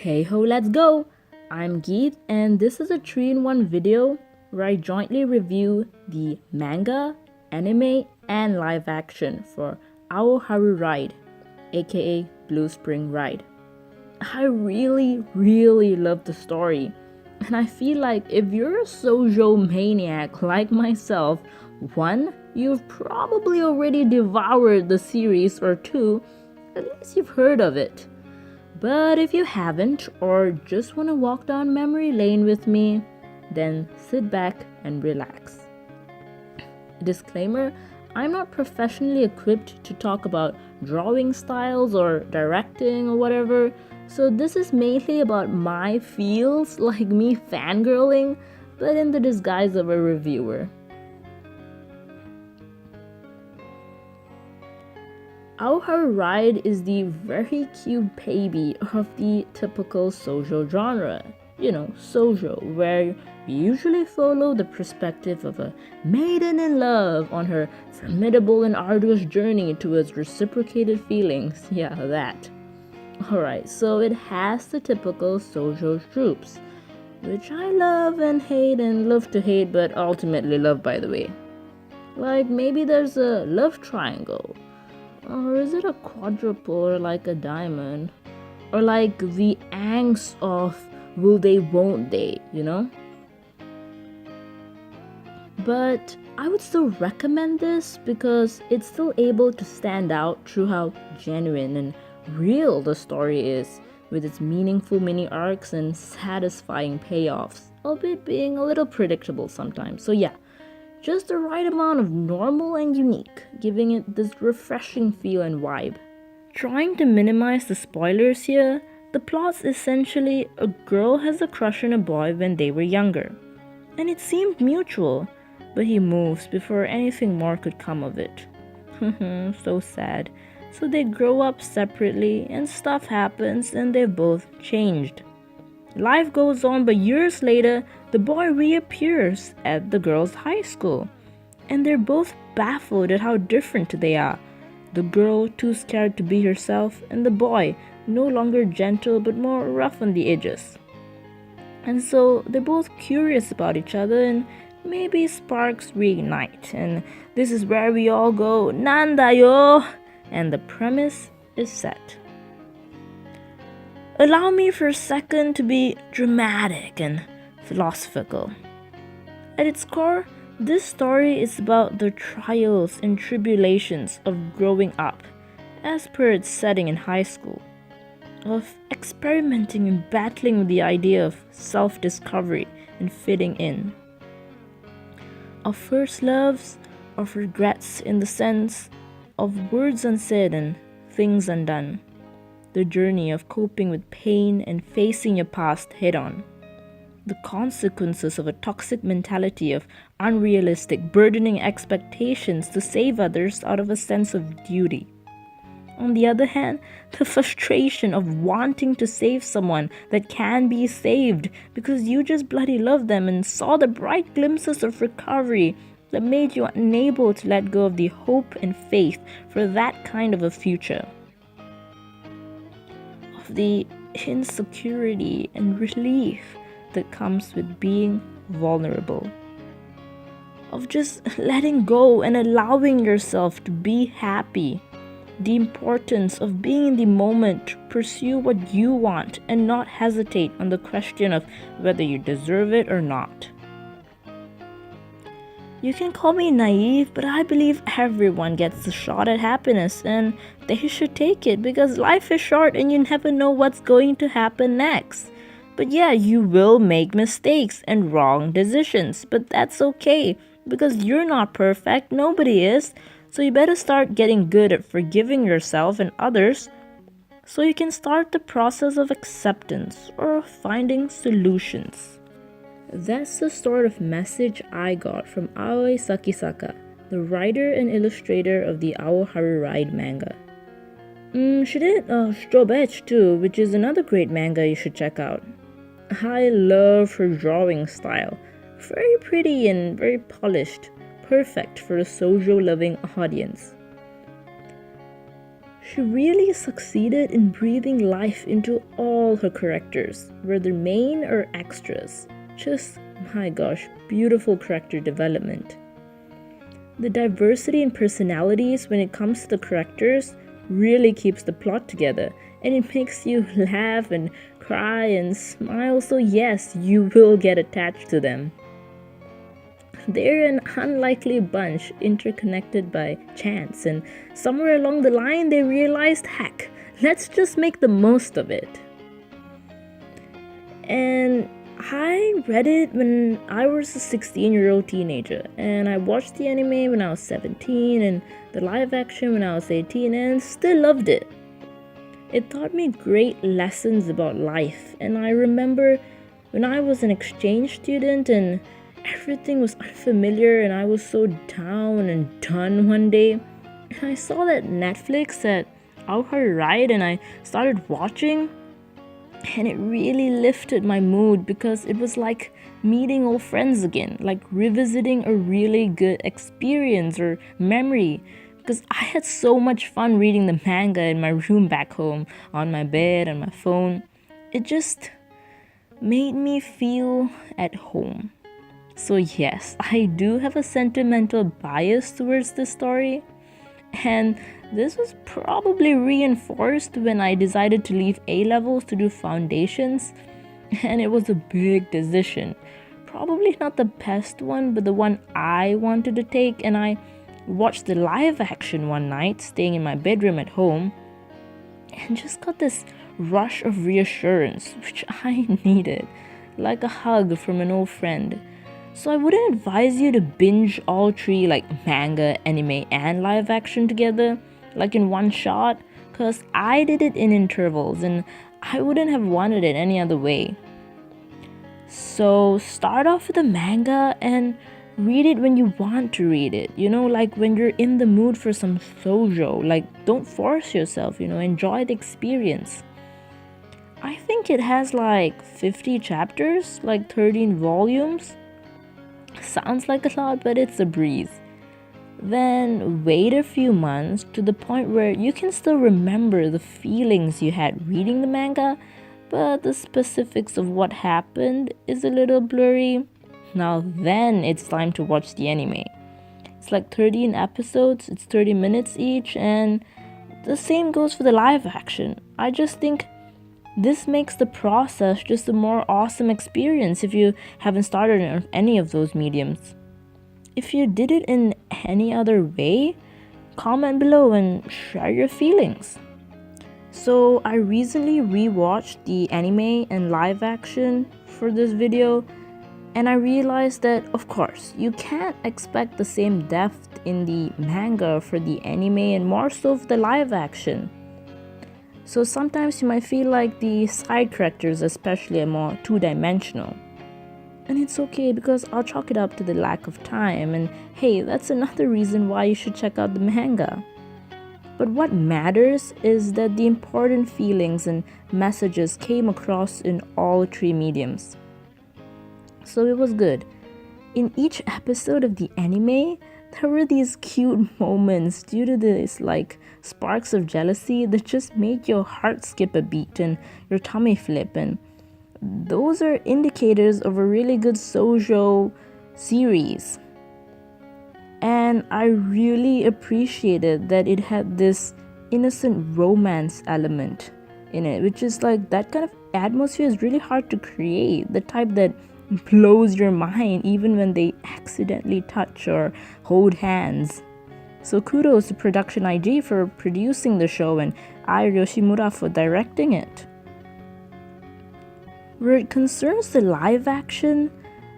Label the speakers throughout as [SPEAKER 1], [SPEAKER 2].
[SPEAKER 1] Hey ho, let's go! I'm Geet, and this is a 3-in-1 video where I jointly review the manga, anime, and live action for HARU Ride, aka Blue Spring Ride. I really love the story, and I feel like if you're a shoujo maniac like myself, one, you've probably already devoured the series, or two, at least you've heard of it. But if you haven't, or just want to walk down memory lane with me, then sit back and relax. Disclaimer, I'm not professionally equipped to talk about drawing styles or directing or whatever, so this is mainly about my feels, like me fangirling, but in the disguise of a reviewer. HARU Ride is the very cute baby of the typical shoujo genre. Shoujo, where we usually follow the perspective of a maiden in love on her formidable and arduous journey towards reciprocated feelings. Yeah, that. Alright, so it has the typical shoujo tropes, which I love and hate and love to hate, but ultimately love, by the way. Like, maybe there's a love triangle. Or is it a quadruple or like a diamond? Or like the angst of will they, won't they, But I would still recommend this because it's still able to stand out through how genuine and real the story is, with its meaningful mini arcs and satisfying payoffs, albeit being a little predictable sometimes. So yeah, just the right amount of normal and unique, giving it this refreshing feel and vibe. Trying to minimize the spoilers here, the plot's essentially a girl has a crush on a boy when they were younger. And it seemed mutual, but he moves before anything more could come of it. So sad. So they grow up separately and stuff happens and they've both changed. Life goes on, but years later, the boy reappears at the girl's high school, and they're both baffled at how different they are. The girl too scared to be herself, and the boy no longer gentle but more rough on the edges. And so they're both curious about each other, and maybe sparks reignite, and this is where we all go, Nanda yo! And the premise is set. Allow me for a second to be dramatic and philosophical. At its core, this story is about the trials and tribulations of growing up, as per its setting in high school, of experimenting and battling with the idea of self-discovery and fitting in, of first loves, of regrets in the sense of words unsaid and things undone. The journey of coping with pain and facing your past head-on. The consequences of a toxic mentality of unrealistic, burdening expectations to save others out of a sense of duty. On the other hand, the frustration of wanting to save someone that can be saved because you just bloody love them and saw the bright glimpses of recovery that made you unable to let go of the hope and faith for that kind of a future. The insecurity and relief that comes with being vulnerable, of just letting go and allowing yourself to be happy, the importance of being in the moment to pursue what you want and not hesitate on the question of whether you deserve it or not. You can call me naive, but I believe everyone gets a shot at happiness and they should take it because life is short and you never know what's going to happen next. But yeah, you will make mistakes and wrong decisions, but that's okay because you're not perfect, nobody is. So you better start getting good at forgiving yourself and others so you can start the process of acceptance or finding solutions. That's the sort of message I got from Aoi Sakisaka, the writer and illustrator of the HARU Ride manga. She did Straw Edge too, which is another great manga you should check out. I love her drawing style. Very pretty and very polished, perfect for a shoujo-loving audience. She really succeeded in breathing life into all her characters, whether main or extras. Just, my gosh, beautiful character development. The diversity in personalities when it comes to the characters really keeps the plot together, and it makes you laugh and cry and smile, so yes, you will get attached to them. They're an unlikely bunch interconnected by chance, and somewhere along the line they realized, heck, let's just make the most of it. And I read it when I was a 16-year-old teenager, and I watched the anime when I was 17 and the live action when I was 18, and still loved it. It taught me great lessons about life, and I remember when I was an exchange student and everything was unfamiliar and I was so down and done one day, and I saw that Netflix at HARU Ride and I started watching, and it really lifted my mood because it was like meeting old friends again, like revisiting a really good experience or memory, because I had so much fun reading the manga in my room back home, on my bed, on my phone. It just made me feel at home. So yes, I do have a sentimental bias towards this story, and this was probably reinforced when I decided to leave A-levels to do foundations, and it was a big decision. Probably not the best one, but the one I wanted to take, and I watched the live action one night, staying in my bedroom at home, and just got this rush of reassurance, which I needed, like a hug from an old friend. So I wouldn't advise you to binge all three, like manga, anime, and live action together, like in one shot, because I did it in intervals and I wouldn't have wanted it any other way. So start off with the manga and read it when you want to read it, like when you're in the mood for some shoujo. Like, don't force yourself, enjoy the experience. I think it has like 50 chapters, like 13 volumes. Sounds like a lot, but it's a breeze. Then wait a few months to the point where you can still remember the feelings you had reading the manga, but the specifics of what happened is a little blurry. Now then it's time to watch the anime. It's like 13 episodes, it's 30 minutes each, and the same goes for the live action. I just think this makes the process just a more awesome experience if you haven't started in any of those mediums. If you did it in any other way, comment below and share your feelings. So I recently rewatched the anime and live action for this video, and I realized that, of course, you can't expect the same depth in the manga for the anime and more so for the live action. So sometimes you might feel like the side characters especially are more two-dimensional. And it's okay because I'll chalk it up to the lack of time, and hey, that's another reason why you should check out the manga. But what matters is that the important feelings and messages came across in all three mediums. So it was good. In each episode of the anime, there were these cute moments due to this like sparks of jealousy that just made your heart skip a beat and your tummy flip, and those are indicators of a really good shoujo series. And I really appreciated that it had this innocent romance element in it, which is like that kind of atmosphere is really hard to create, the type that blows your mind even when they accidentally touch or hold hands. So kudos to Production IG for producing the show and Ai Yoshimura for directing it. Where it concerns the live action,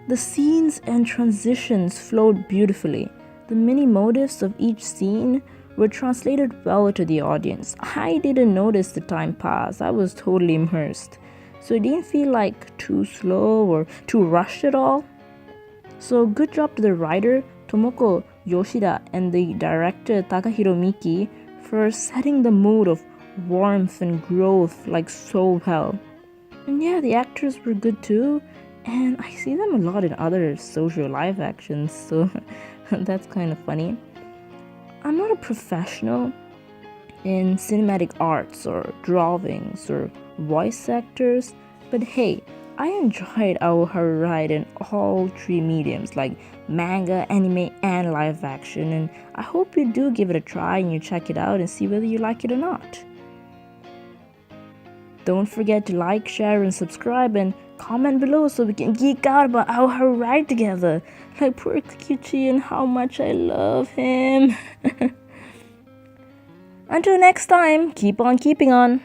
[SPEAKER 1] the scenes and transitions flowed beautifully. The mini motifs of each scene were translated well to the audience. I didn't notice the time pass, I was totally immersed. So it didn't feel like too slow or too rushed at all. So good job to the writer Tomoko Yoshida and the director Takahiro Miki for setting the mood of warmth and growth like so well. And yeah, the actors were good too, and I see them a lot in other social live actions, so that's kind of funny. I'm not a professional, in cinematic arts or drawings or voice actors. But hey, I enjoyed our HARU ride in all three mediums like manga, anime, and live action, and I hope you do give it a try and you check it out and see whether you like it or not. Don't forget to like, share, and subscribe, and comment below so we can geek out about our HARU ride together. Like poor Kikuchi and how much I love him. Until next time, keep on keeping on.